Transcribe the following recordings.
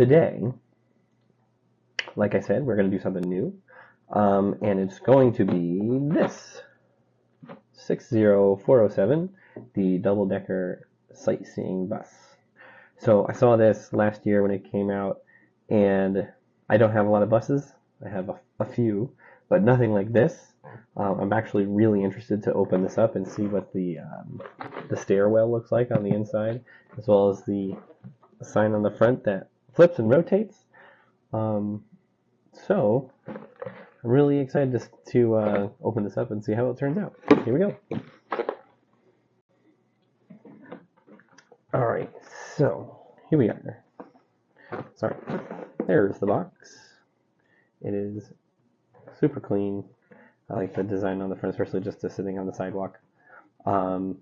today, like I said, we're going to do something new, and it's going to be this 60407, the Double-Decker Sightseeing Bus. So I saw this last year when it came out, and I don't have a lot of buses. I have a few, but nothing like this. I'm actually really interested to open this up and see what the stairwell looks like on the inside, as well as the sign on the front that flips and rotates. So I'm really excited to open this up and see how it turns out. Here we go. All right, so here we are. Sorry, there's the box. It is super clean. I like the design on the front, especially just sitting on the sidewalk. 1,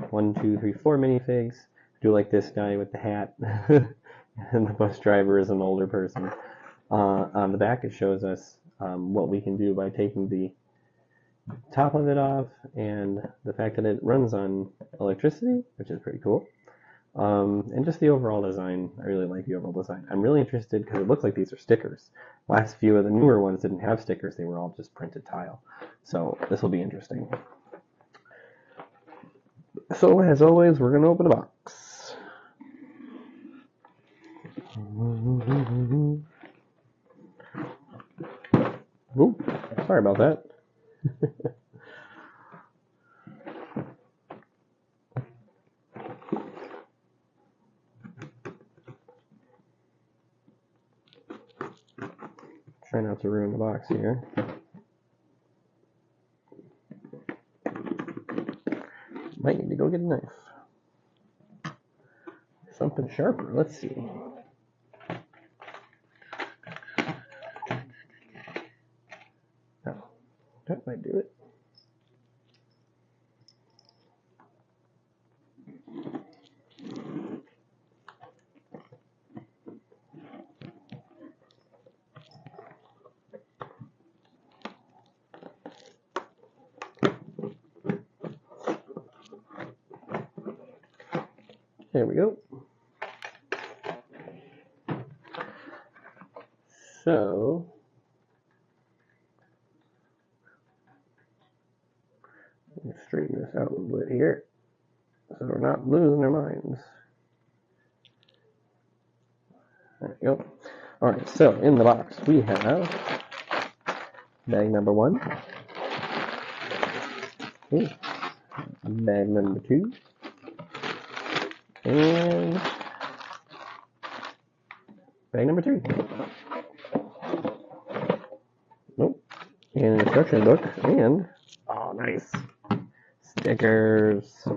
2, 3, 4 minifigs. I do like this guy with the hat. And the bus driver is an older person. On the back, it shows us what we can do by taking the top of it off, and the fact that it runs on electricity, which is pretty cool. And just the overall design. I really like the overall design. I'm really interested because it looks like these are stickers. Last few of the newer ones didn't have stickers. They were all just printed tile. So this will be interesting. So as always, we're going to open a box. Ooh, sorry about that. Try not to ruin the box here. Might need to go get a knife. Something sharper, let's see. Oh, that might do it. There we go. So, let me straighten this out a little bit here, so we're not losing our minds. There we go. Alright, so in the box we have bag number 1, bag number 2, and bag number 3. Nope. And an instruction book, and, oh nice, stickers.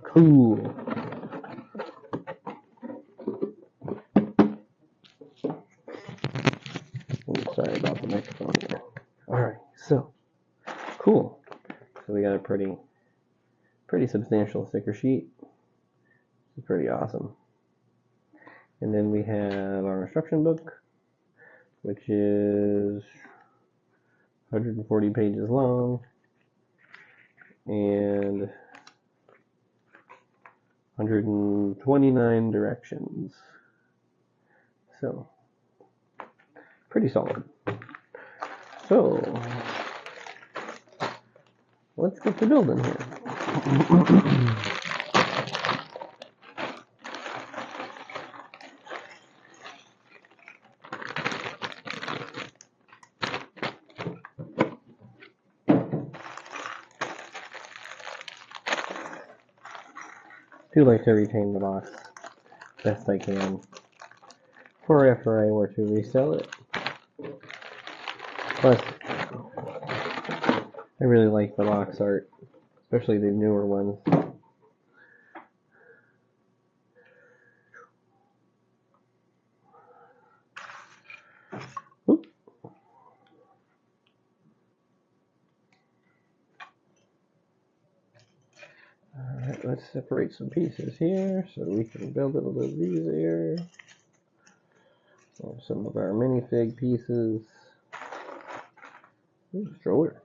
Cool. Ooh, sorry about the microphone here. Alright, so, cool. So we got a pretty substantial sticker sheet. It's pretty awesome. And then we have our instruction book, which is 140 pages long and 129 directions. So, pretty solid. So, let's get to building here. I do like to retain the box best I can for if I were to resell it. Plus, I really like the box art, especially the newer ones. Oop. Alright, let's separate some pieces here so we can build it a little easier. Some of our minifig pieces. Ooh, stroller.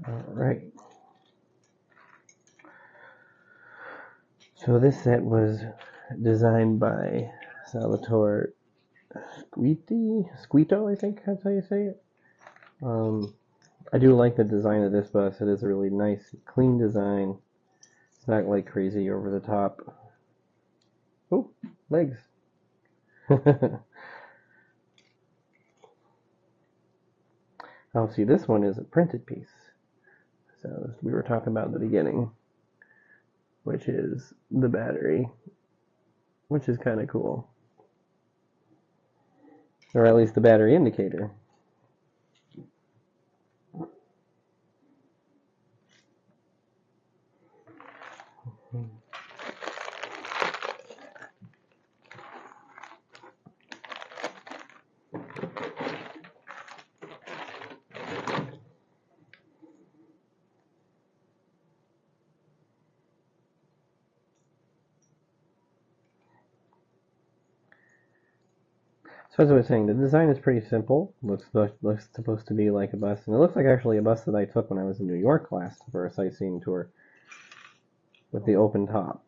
Alright. So this set was designed by Salvatore Sciuto, I think that's how you say it. I do like the design of this bus. It is a really nice, clean design. It's not like crazy over the top. Oh, legs. Oh, see, this one is a printed piece. So we were talking about in the beginning, which is the battery, which is kind of cool. Or at least the battery indicator. So as I was saying, the design is pretty simple. Looks supposed to be like a bus, and it looks like actually a bus that I took when I was in New York last for a sightseeing tour with the open top.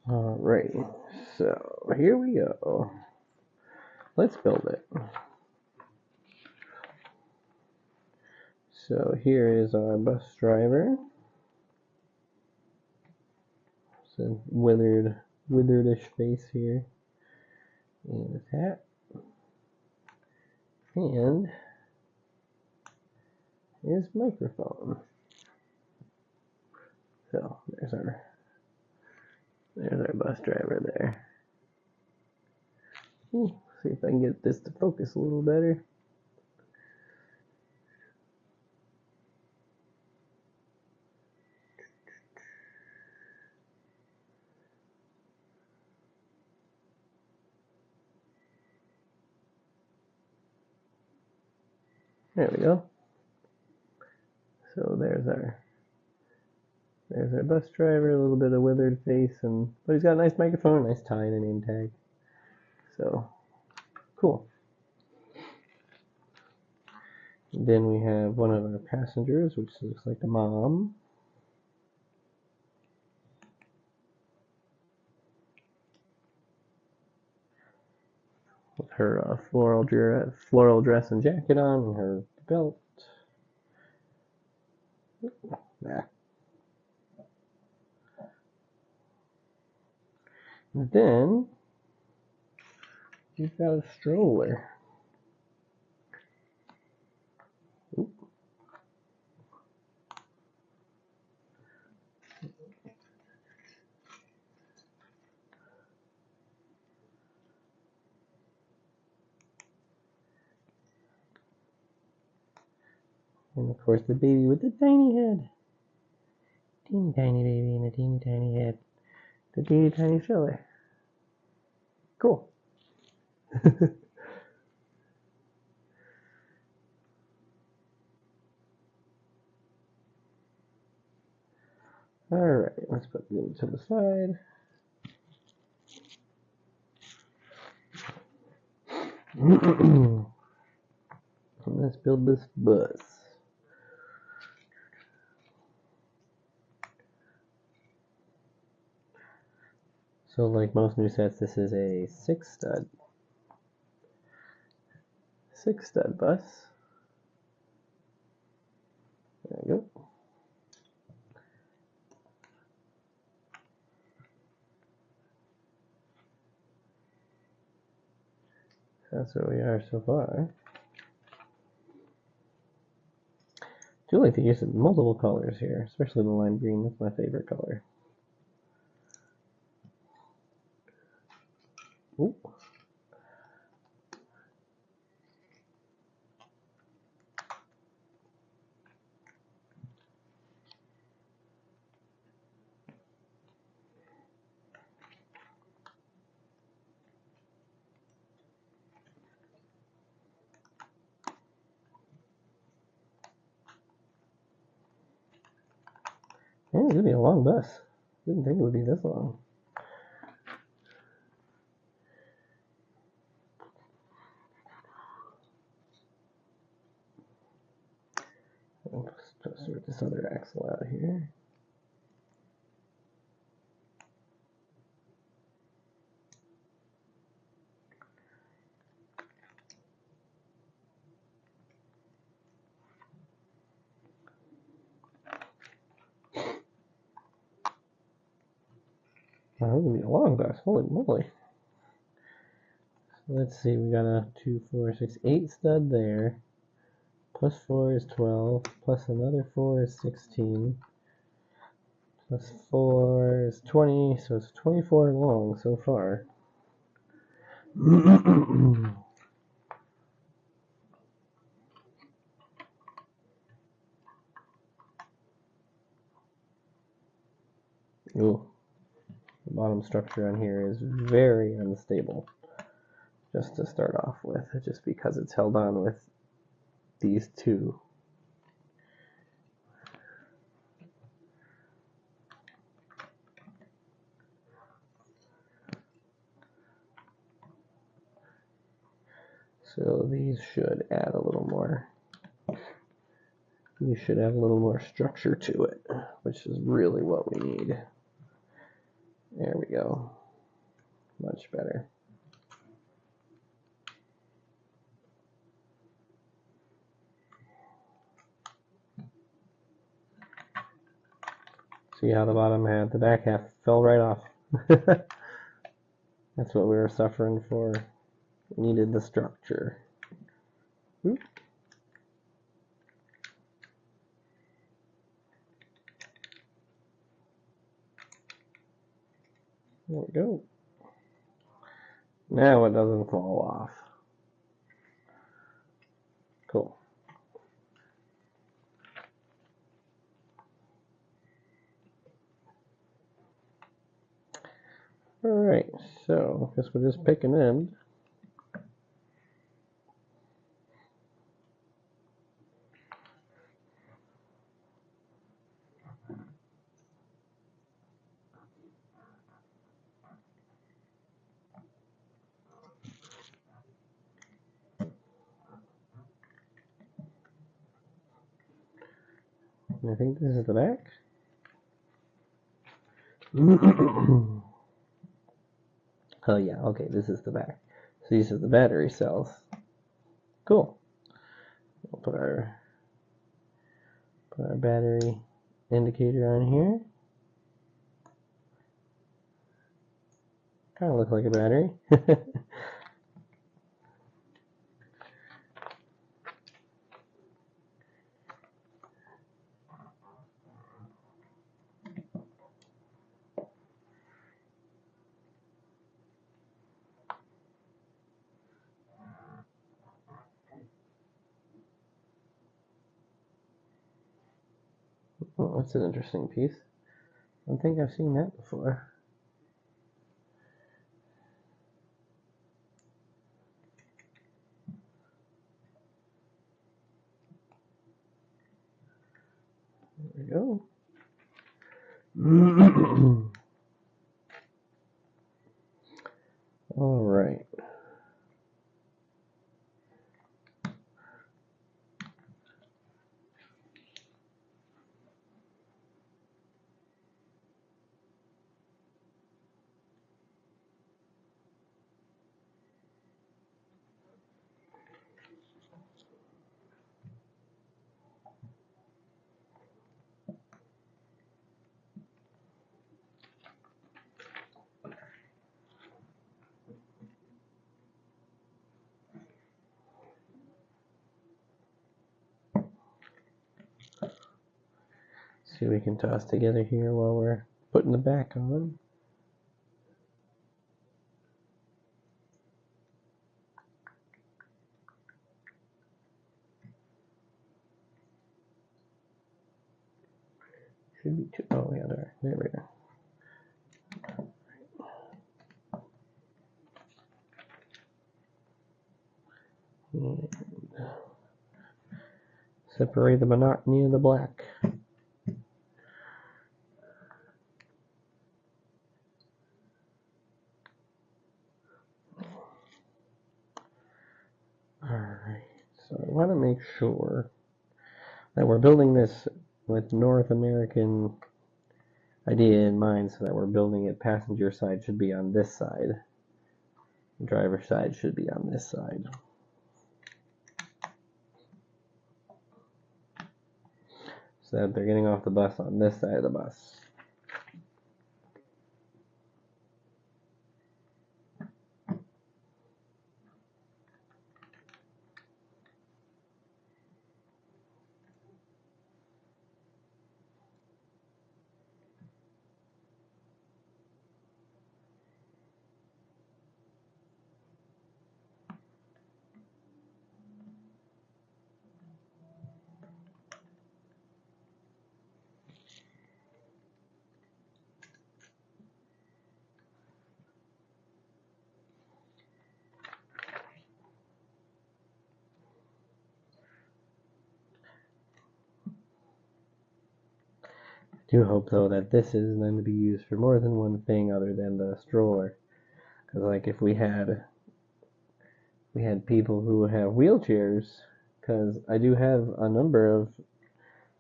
Alright, so here we go. Let's build it. So here is our bus driver. It's a withered-ish face here. And his hat. And his microphone. So there's our bus driver there. Ooh, see if I can get this to focus a little better. There we go. So there's our bus driver, a little bit of withered face, but he's got a nice microphone, a nice tie, and a name tag. So cool. And then we have one of our passengers, which looks like the mom. With her floral dress and jacket on, and her belt. Nah. And then you've got a stroller. Oop. And of course the baby with the tiny head. Teeny tiny baby and a teeny tiny head. The teeny tiny stroller. Cool. Alright, let's put them to the side. Let's build this bus. So like most new sets, this is a six stud bus. There we go. That's where we are so far. I do like the use of multiple colors here, especially the lime green. That's my favorite color. Ooh. Yeah, it's gonna be a long bus. Didn't think it would be this long. Let's sort this other axle out here. Oh, this is gonna be a long bus. Holy moly. So let's see, we got a 2, 4, 6, 8 stud there. Plus 4 is 12. Plus another 4 is 16. Plus 4 is 20. So it's 24 long so far. Ooh. The bottom structure on here is very unstable, just to start off with, just because it's held on with these two. So these should add a little more. You should have a little more structure to it, which is really what we need. There we go. Much better. See how the bottom half, the back half fell right off. That's what we were suffering for. We needed the structure. Oop. There we go. Now it doesn't fall off. Cool. Alright, so I guess we'll just pick an end. I think this is the back. Oh yeah, okay, this is the back. So these are the battery cells. Cool. We'll put our battery indicator on here. Kind of look like a battery. Oh, that's an interesting piece. I don't think I've seen that before. There we go. All right. See what we can toss together here while we're putting the back on. Should be two. Oh, yeah, there we go. And separate the monotony of the black. Alright, so I want to make sure that we're building this with North American idea in mind, so that we're building it passenger side should be on this side. Driver side should be on this side. So that they're getting off the bus on this side of the bus. I do hope, though, that this is going to be used for more than one thing other than the stroller. Because, like, if we had people who have wheelchairs, because I do have a number of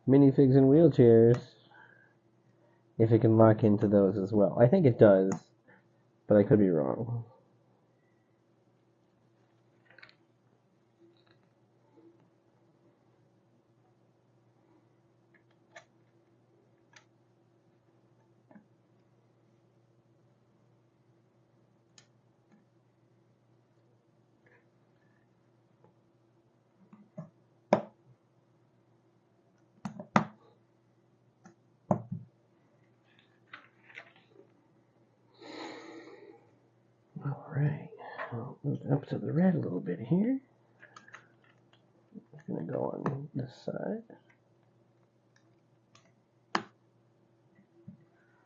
minifigs in wheelchairs, if it can lock into those as well. I think it does, but I could be wrong. Alright, I'll move up to the red a little bit here. It's going to go on this side.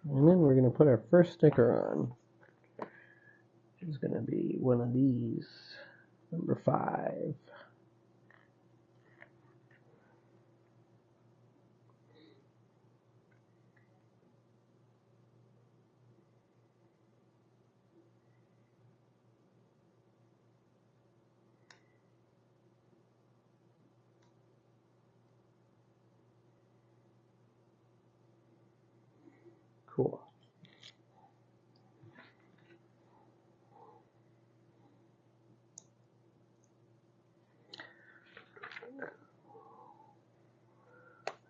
And then we're going to put our first sticker on. Which is going to be one of these, number 5. Cool.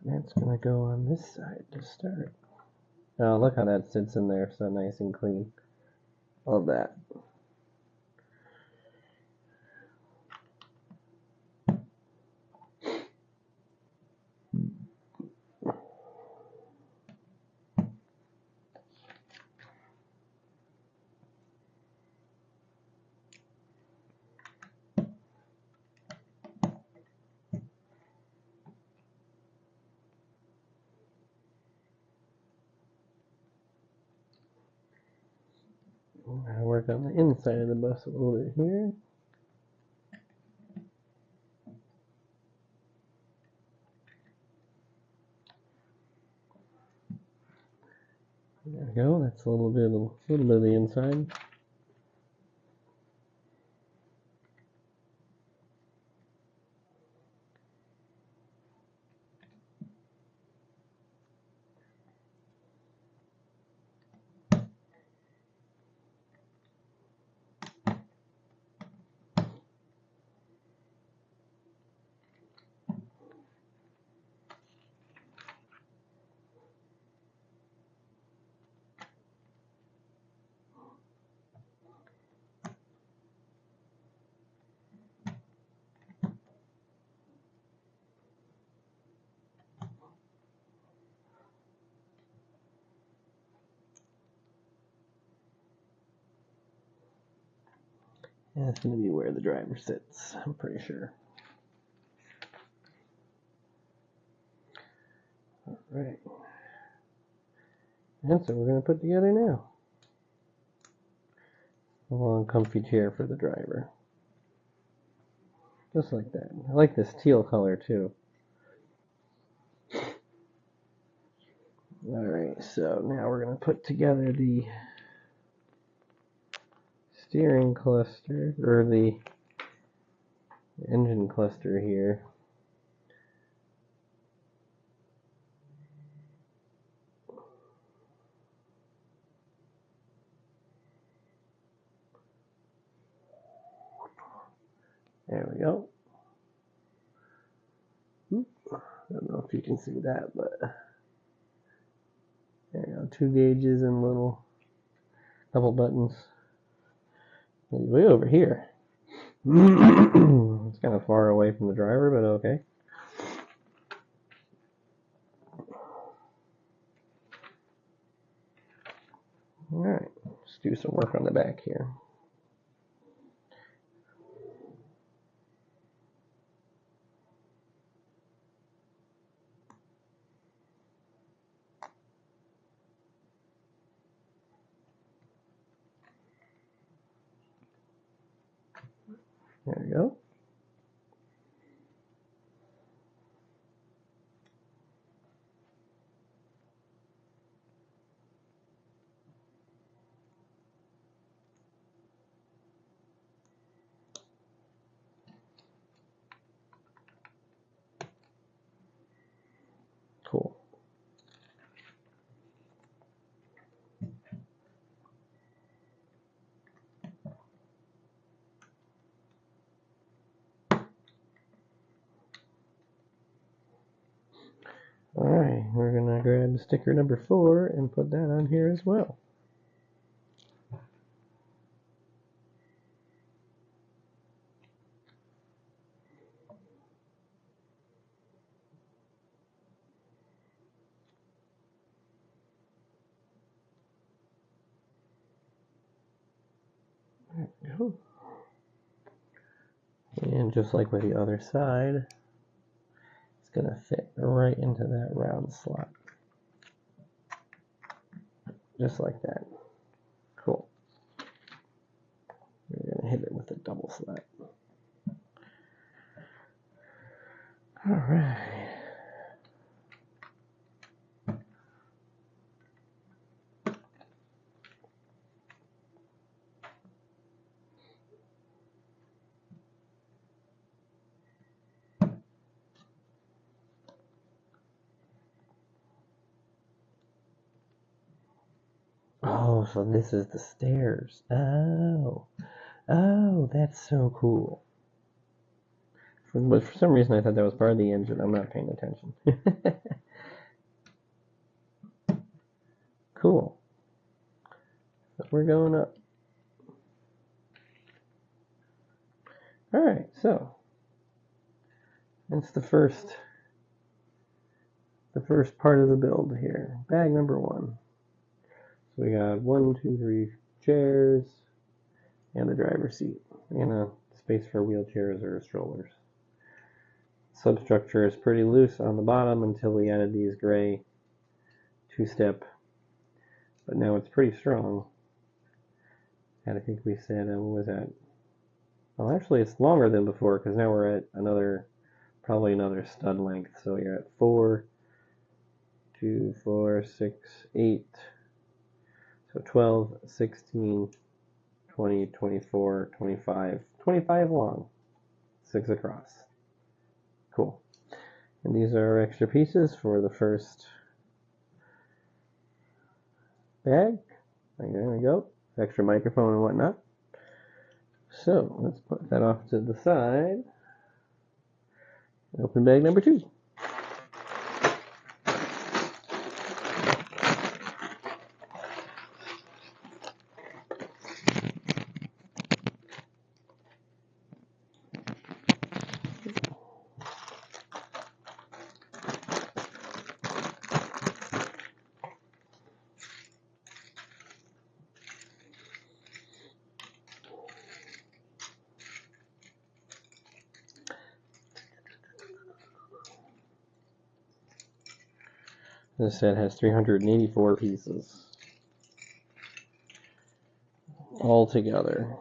That's going to go on this side to start. Oh, look how that sits in there so nice and clean. Love that. I'll work on the inside of the bus a little bit here. There we go. That's a little bit of the inside. And that's going to be where the driver sits, I'm pretty sure. Alright. And so we're going to put together now a long comfy chair for the driver. Just like that. I like this teal color too. Alright, so now we're going to put together the steering cluster, or the engine cluster here. There we go. I don't know if you can see that, but there you go. 2 gauges and little double buttons. Way over here. It's kind of far away from the driver, but okay. Alright, let's do some work on the back here. There we go. Cool. Alright, we're going to grab sticker number 4 and put that on here as well. There we go. And just like with the other side, it's going to fit right into that round slot. Just like that. Cool. We're going to hit it with a double slap. Alright. Oh, so this is the stairs. Oh, that's so cool. But for some reason I thought that was part of the engine. I'm not paying attention. Cool. So we're going up. Alright, so that's the first part of the build here. Bag number 1. So we got 1, 2, 3 chairs and the driver's seat and a space for wheelchairs or strollers. Substructure is pretty loose on the bottom until we added these gray 2-step, but now it's pretty strong. And I think we said, what was that? Well, actually it's longer than before because now we're at probably another stud length. So you're at 4, 2, 4, 6, 8, so 12, 16, 20, 24, 25, 25 long, 6 across. Cool. And these are extra pieces for the first bag. There we go. Extra microphone and whatnot. So let's put that off to the side. Open bag number 2. This set has 384 pieces all together.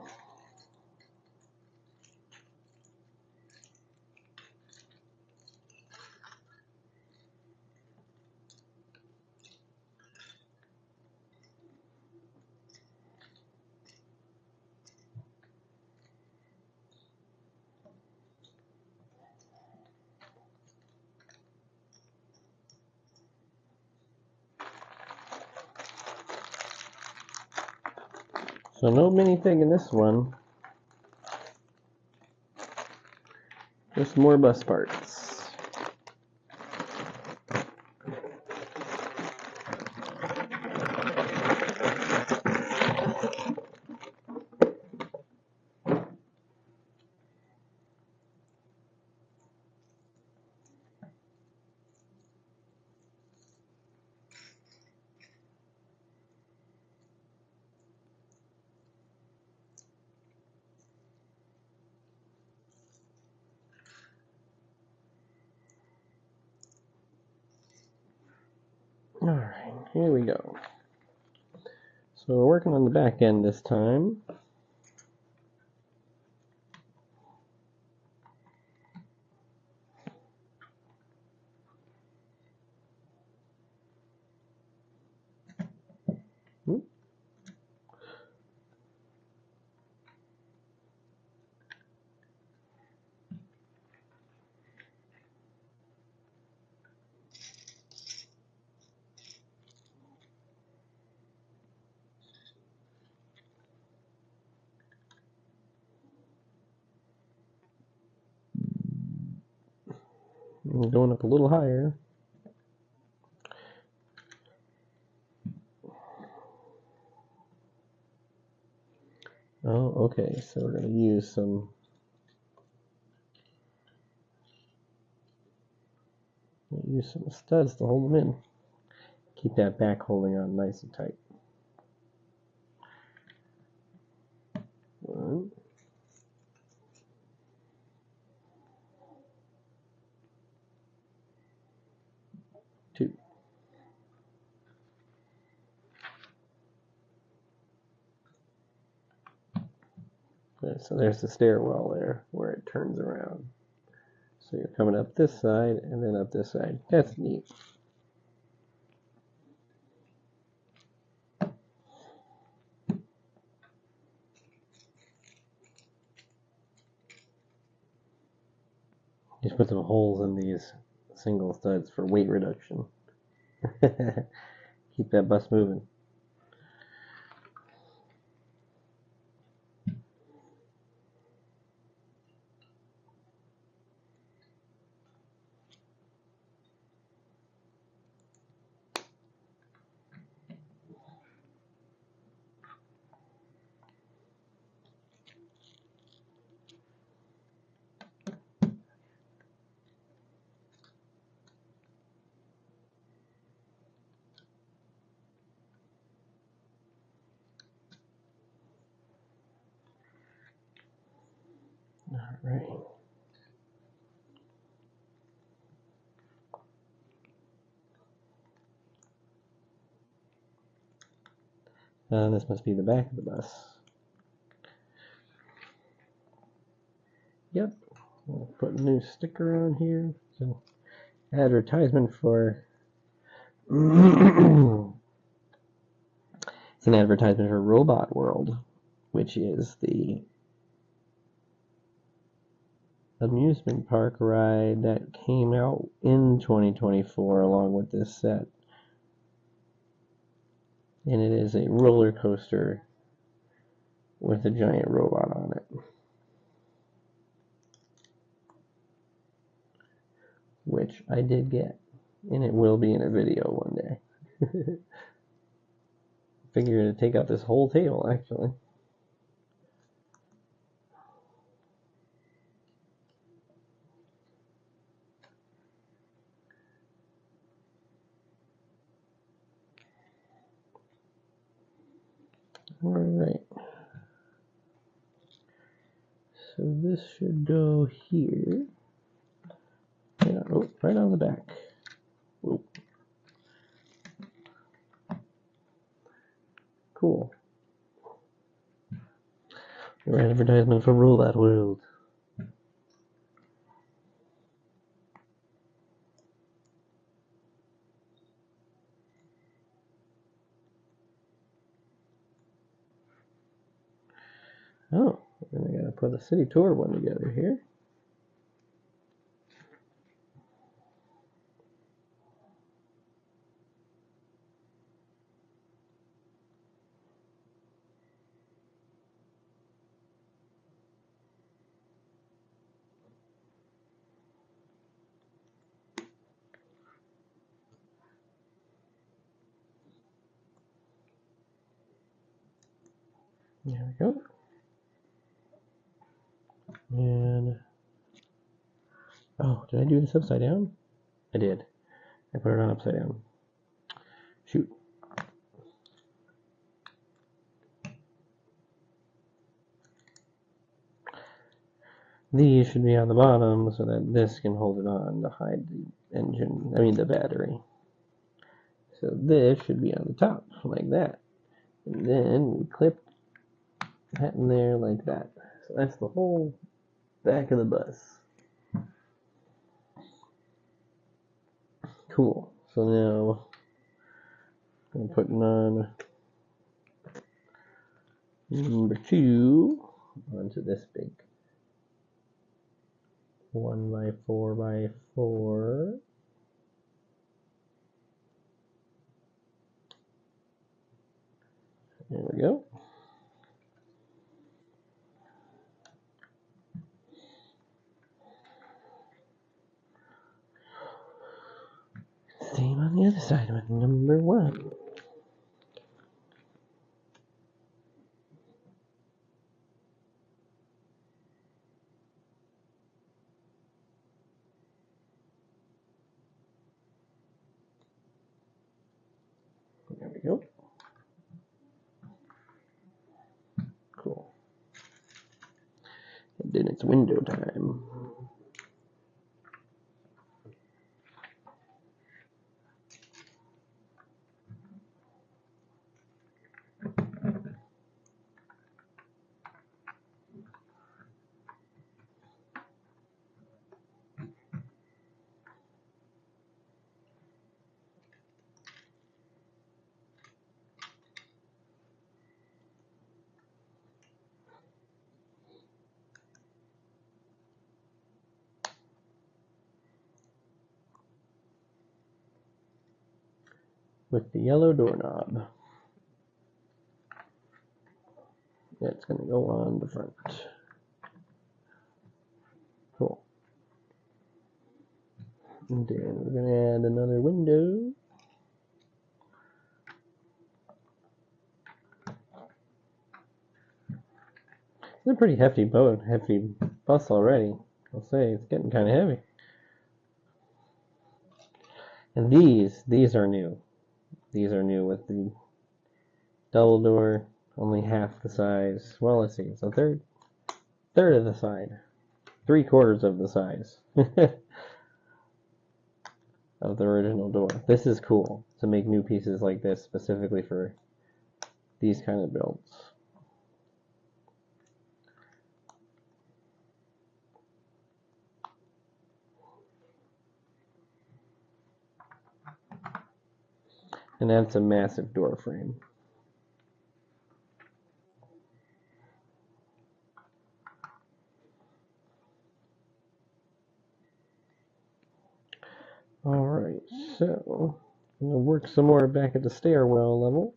So no minifig in this one. There's some more bus parts. Alright, here we go. So we're working on the back end this time. Going up a little higher. Oh, okay, so we're going to use some studs to hold them in. Keep that back holding on nice and tight. 1, 2. Okay, so there's the stairwell there where it turns around. So you're coming up this side and then up this side. That's neat. Just put some holes in these single studs for weight reduction. Keep that bus moving. All right. This must be the back of the bus. Yep. I'll put a new sticker on here. So, advertisement for. It's an advertisement for Robot World, which is the amusement park ride that came out in 2024 along with this set. And it is a roller coaster with a giant robot on it, which I did get, and it will be in a video one day. Figure to take out this whole table, actually. Alright. So this should go here. Yeah, oh, right on the back. Whoa. Cool. Your advertisement for Robot World. Oh, then I gotta put a city tour one together here. There we go. And, oh, did I do this upside down? I did. I put it on upside down. Shoot. These should be on the bottom so that this can hold it on to hide the engine, the battery. So this should be on the top, like that. And then we clip that in there like that. So that's the whole back of the bus. Cool. So now I'm putting on number 2 onto this big 1x4x4. There we go. Same on the other side with number 1. There we go. Cool. And then it's window time. With the yellow doorknob. That's going to go on the front. Cool. And then we're going to add another window. It's a pretty hefty bus already. I'll say it's getting kind of heavy. And these are new. These are new with the double door, only half the size. Well, let's see, it's a third of the size, 3/4 of the size of the original door. This is cool to make new pieces like this specifically for these kind of builds. And that's a massive door frame. Alright, so I'm going to work some more back at the stairwell level.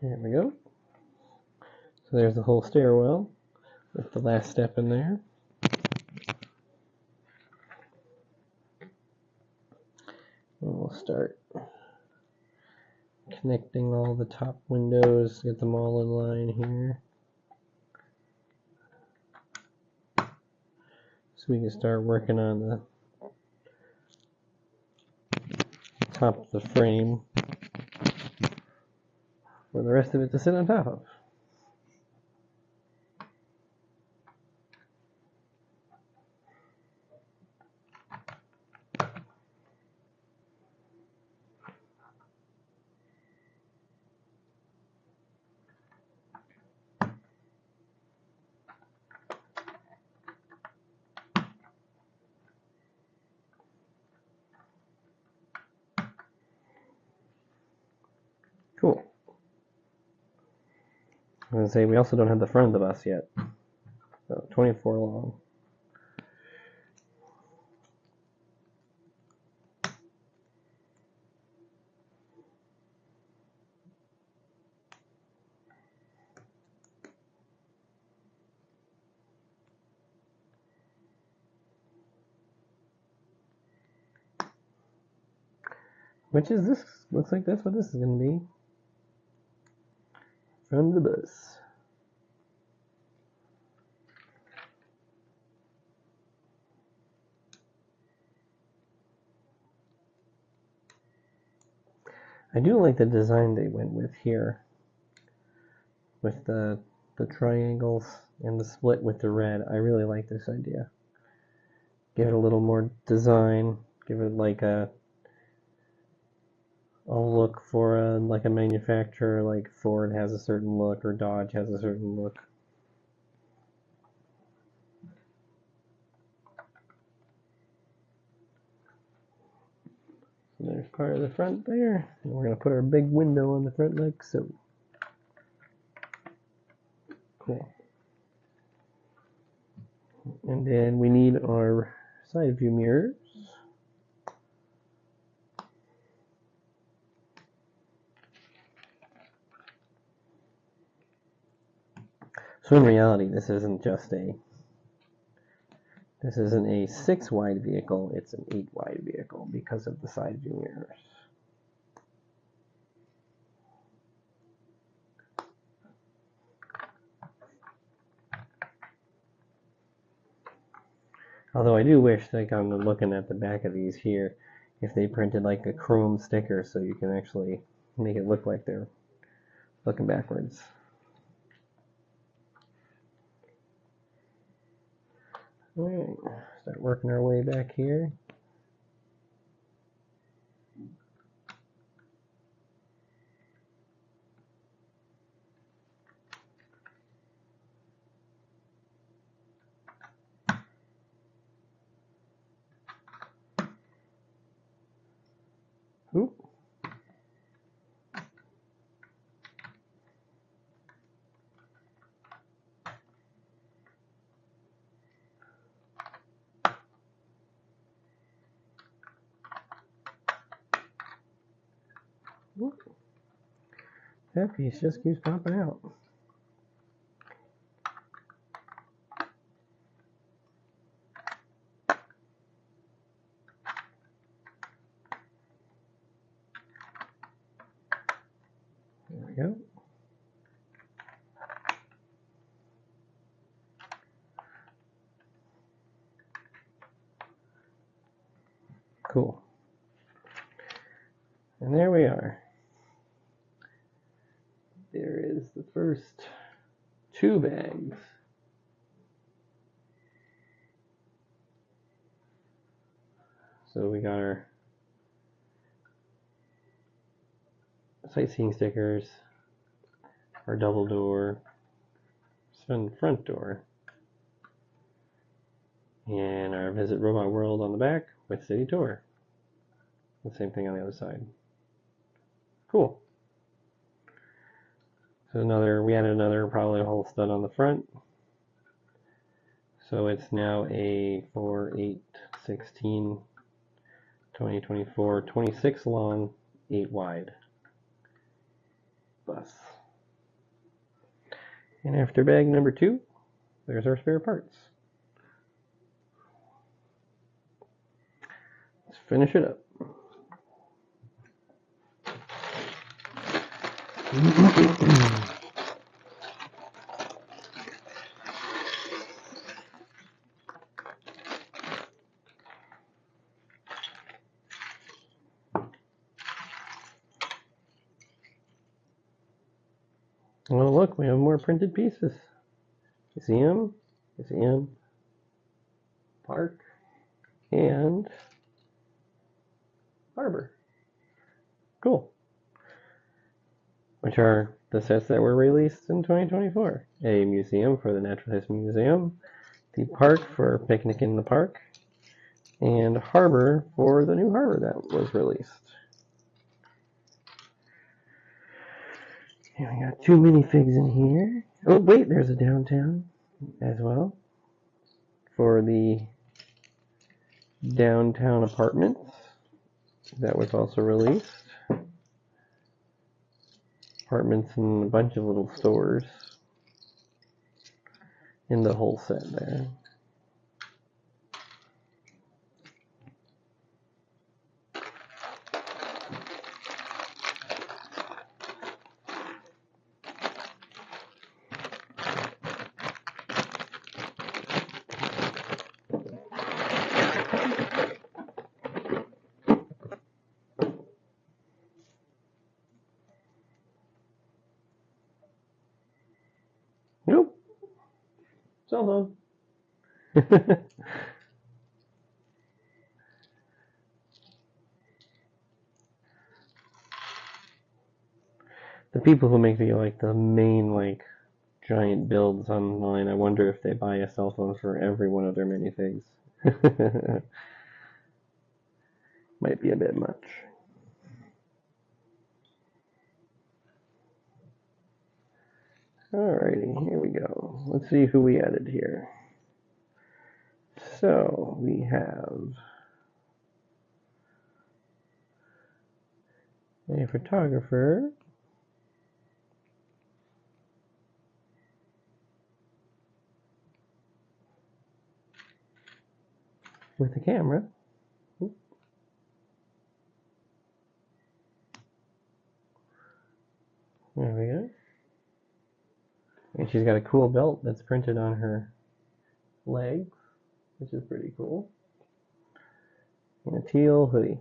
There we go. So there's the whole stairwell with the last step in there. And we'll start connecting all the top windows, get them all in line here. So we can start working on the top of the frame for the rest of it to sit on top of. Cool. I'm going to say we also don't have the front of the bus yet. So 24 long. Which is this? Looks like that's what this is going to be. From the bus. I do like the design they went with here, with the triangles and the split with the red. I really like this idea. Give it a little more design. Give it like a look for like a manufacturer, like Ford has a certain look or Dodge has a certain look. So there's part of the front there, and we're going to put our big window on the front like so. Cool. And then we need our side view mirrors. So in reality, this isn't a 6 wide vehicle, it's an 8 wide vehicle because of the side view mirrors. Although I do wish, like I'm looking at the back of these here, if they printed like a chrome sticker so you can actually make it look like they're looking backwards. Alright, start working our way back here. Oop. Oop. That piece just keeps popping out. There we go. Cool. And there we are. There is the first 2 bags. So we got our sightseeing stickers, our double door, front door, and our Visit Robot World on the back with City Tour. The same thing on the other side. Cool. So we added another probably a whole stud on the front. So it's now a 4, 8, 16, 20, 24, 26 long, 8 wide bus. And after bag number 2, there's our spare parts. Let's finish it up. Well, look, we have more printed pieces. Museum, park, and harbor. Cool. Which are the sets that were released in 2024. A museum for the Natural History Museum, the park for Picnic in the Park, and harbor for the new harbor that was released. And we got 2 minifigs in here. Oh, wait, there's a downtown as well for the downtown apartments that was also released. Apartments and a bunch of little stores in the whole set there. Cell phone. The people who make the main giant builds online, I wonder if they buy a cell phone for every one of their minifigs. Might be a bit much. Alrighty, here we go. Let's see who we added here. So we have a photographer, with a camera. There we go. And she's got a cool belt that's printed on her legs, which is pretty cool. And a teal hoodie.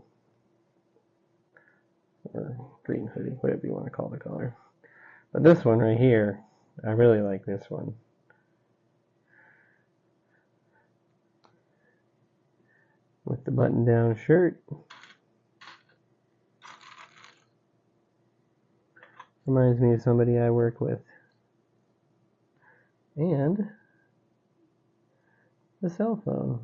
Or green hoodie, whatever you want to call the color. But this one right here, I really like this one. With the button-down shirt. Reminds me of somebody I work with. And the cell phone.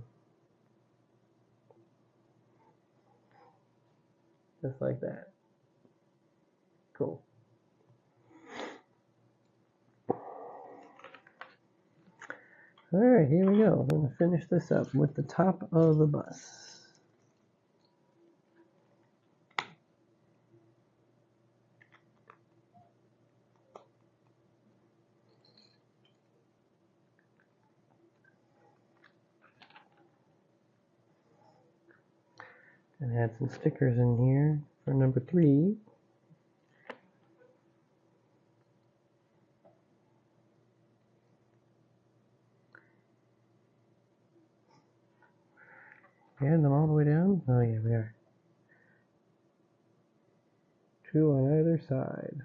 Just like that. Cool. Alright, here we go. I'm going to finish this up with the top of the bus. And add some stickers in here for number 3. Add them all the way down? Oh yeah, we are. 2 on either side.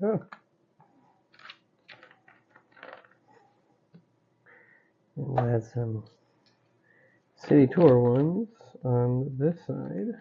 Oh. And we'll add some city tour ones on this side.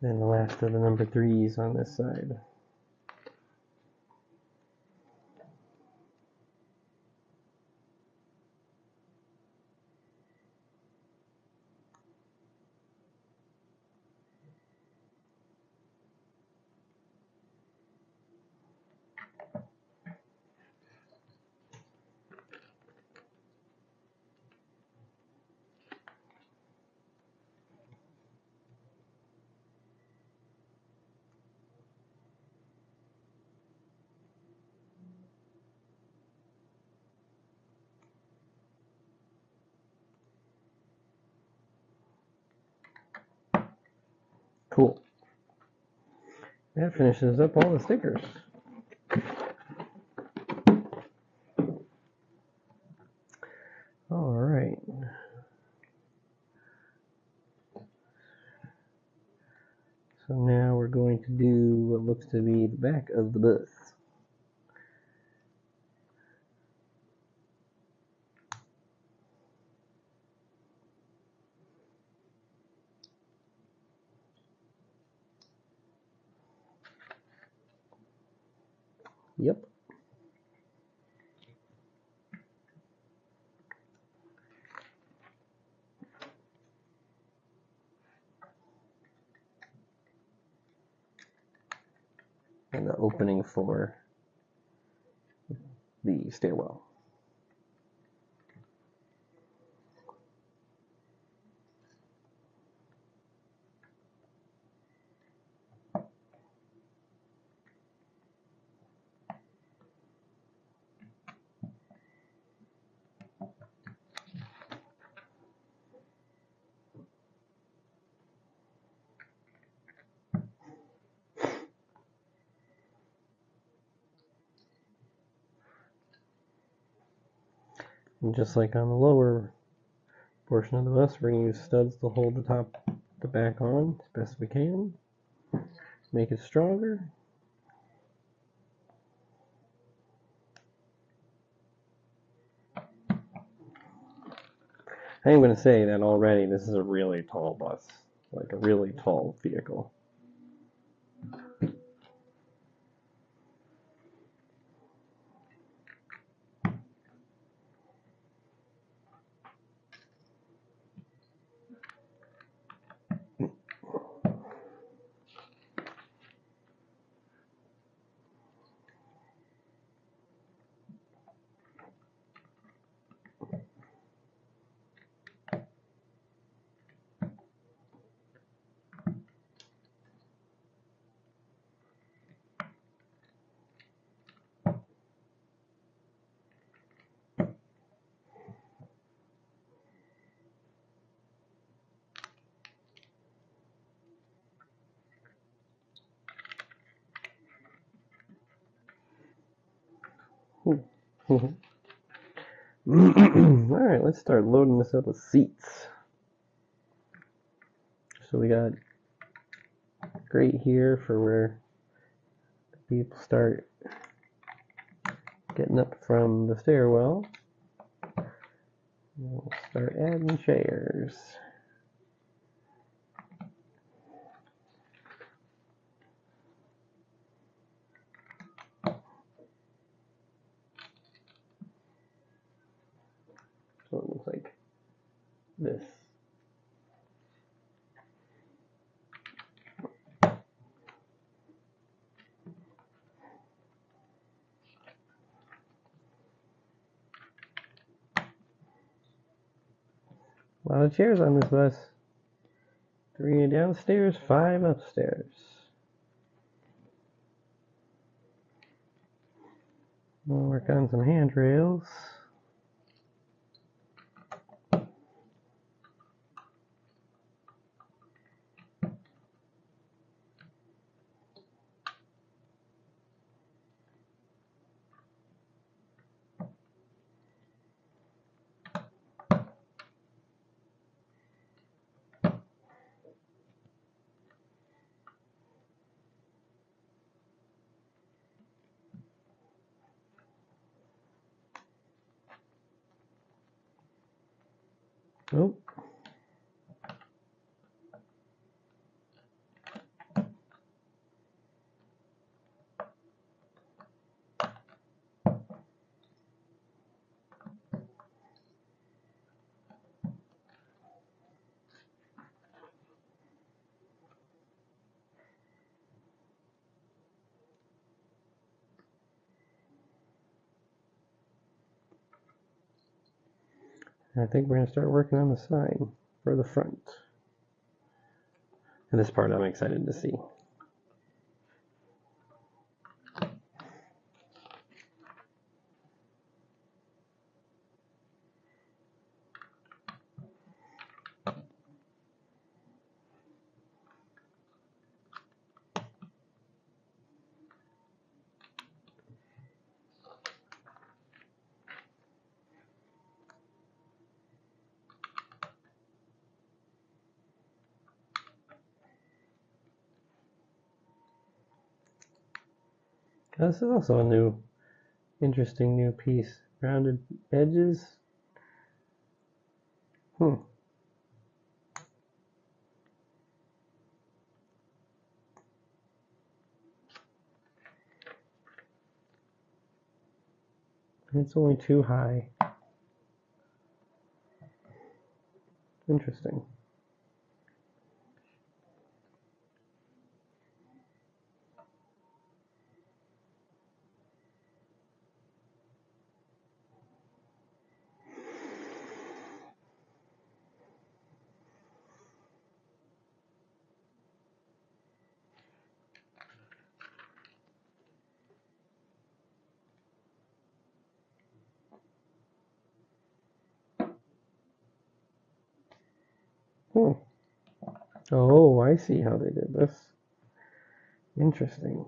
Then the last of the number 3s on this side. Cool. That finishes up all the stickers. All right. So now we're going to do what looks to be the back of the bus. Yep. And the opening for the stairwell. And just like on the lower portion of the bus, we're going to use studs to hold the back on as best we can. Make it stronger. I am going to say that already this is a really tall bus, like a really tall vehicle. All right, let's start loading this up with seats. So we got grate here for where people start getting up from the stairwell. We'll start adding chairs. So it looks like this. A lot of chairs on this bus. 3 downstairs, 5 upstairs. We'll work on some handrails. Oh. I think we're going to start working on the sign for the front. And this part I'm excited to see. This is also a new, interesting new piece. Rounded edges. It's only too high. Interesting. Oh, I see how they did this. Interesting.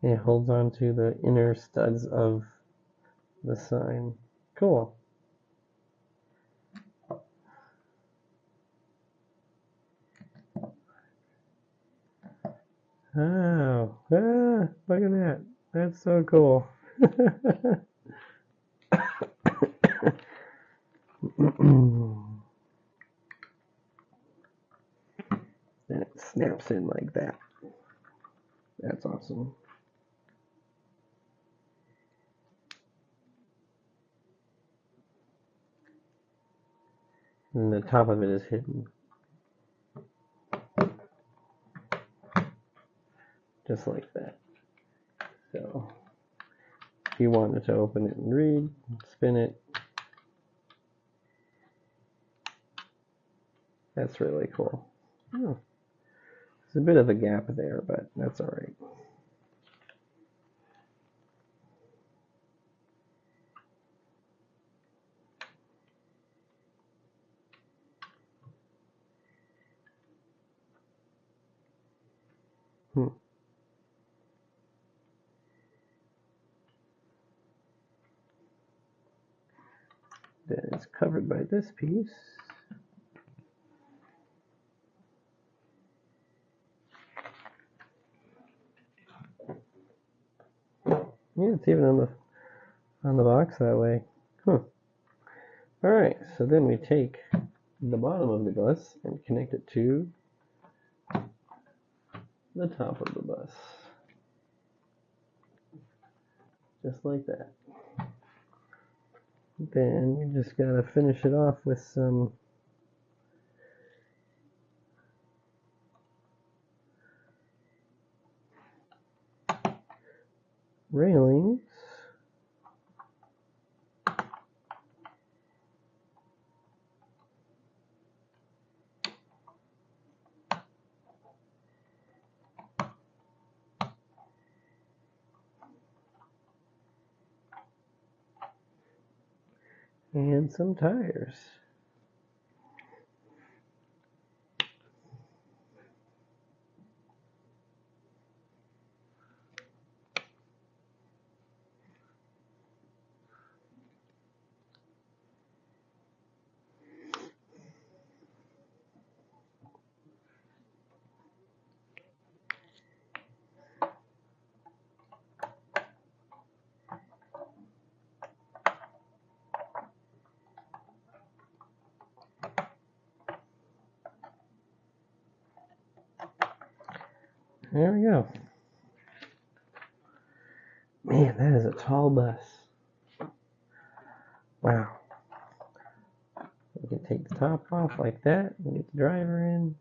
It holds on to the inner studs of the sign. Cool. Oh, look at that. That's so cool. Then it snaps in like that. That's awesome. And the top of it is hidden. Just like that. So, if you wanted to open it and read, spin it. That's really cool. Oh, there's a bit of a gap there, but that's all right. Then it's covered by this piece. Yeah, it's even on the box that way. All right, so then we take the bottom of the bus and connect it to the top of the bus. Just like that. Then we just gotta finish it off with some railings. And some tires. There we go. Man, that is a tall bus. Wow. We can take the top off like that and get the driver in.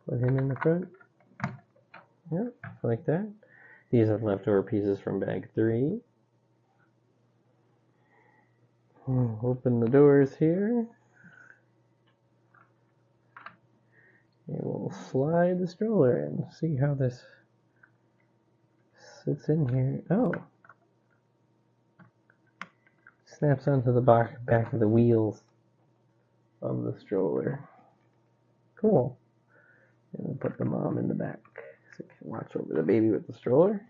Put him in the front. Yep, like that. These are leftover pieces from bag 3. Open the doors here. And we'll slide the stroller in. See how this sits in here. Oh. Snaps onto the back of the wheels of the stroller. Cool. And we'll put the mom in the back so you can watch over the baby with the stroller.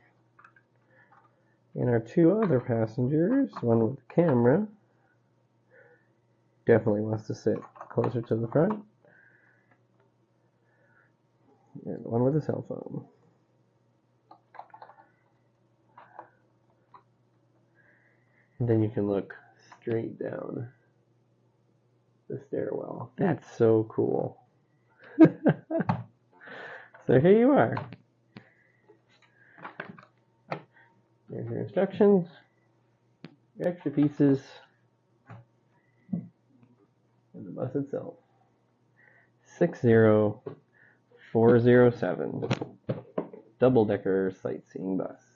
And our two other passengers, one with the camera, definitely wants to sit closer to the front. And one with a cell phone. And then you can look straight down the stairwell. That's so cool. So here you are. There's your instructions, your extra pieces, and the bus itself. 60407 Double-Decker Sightseeing Bus.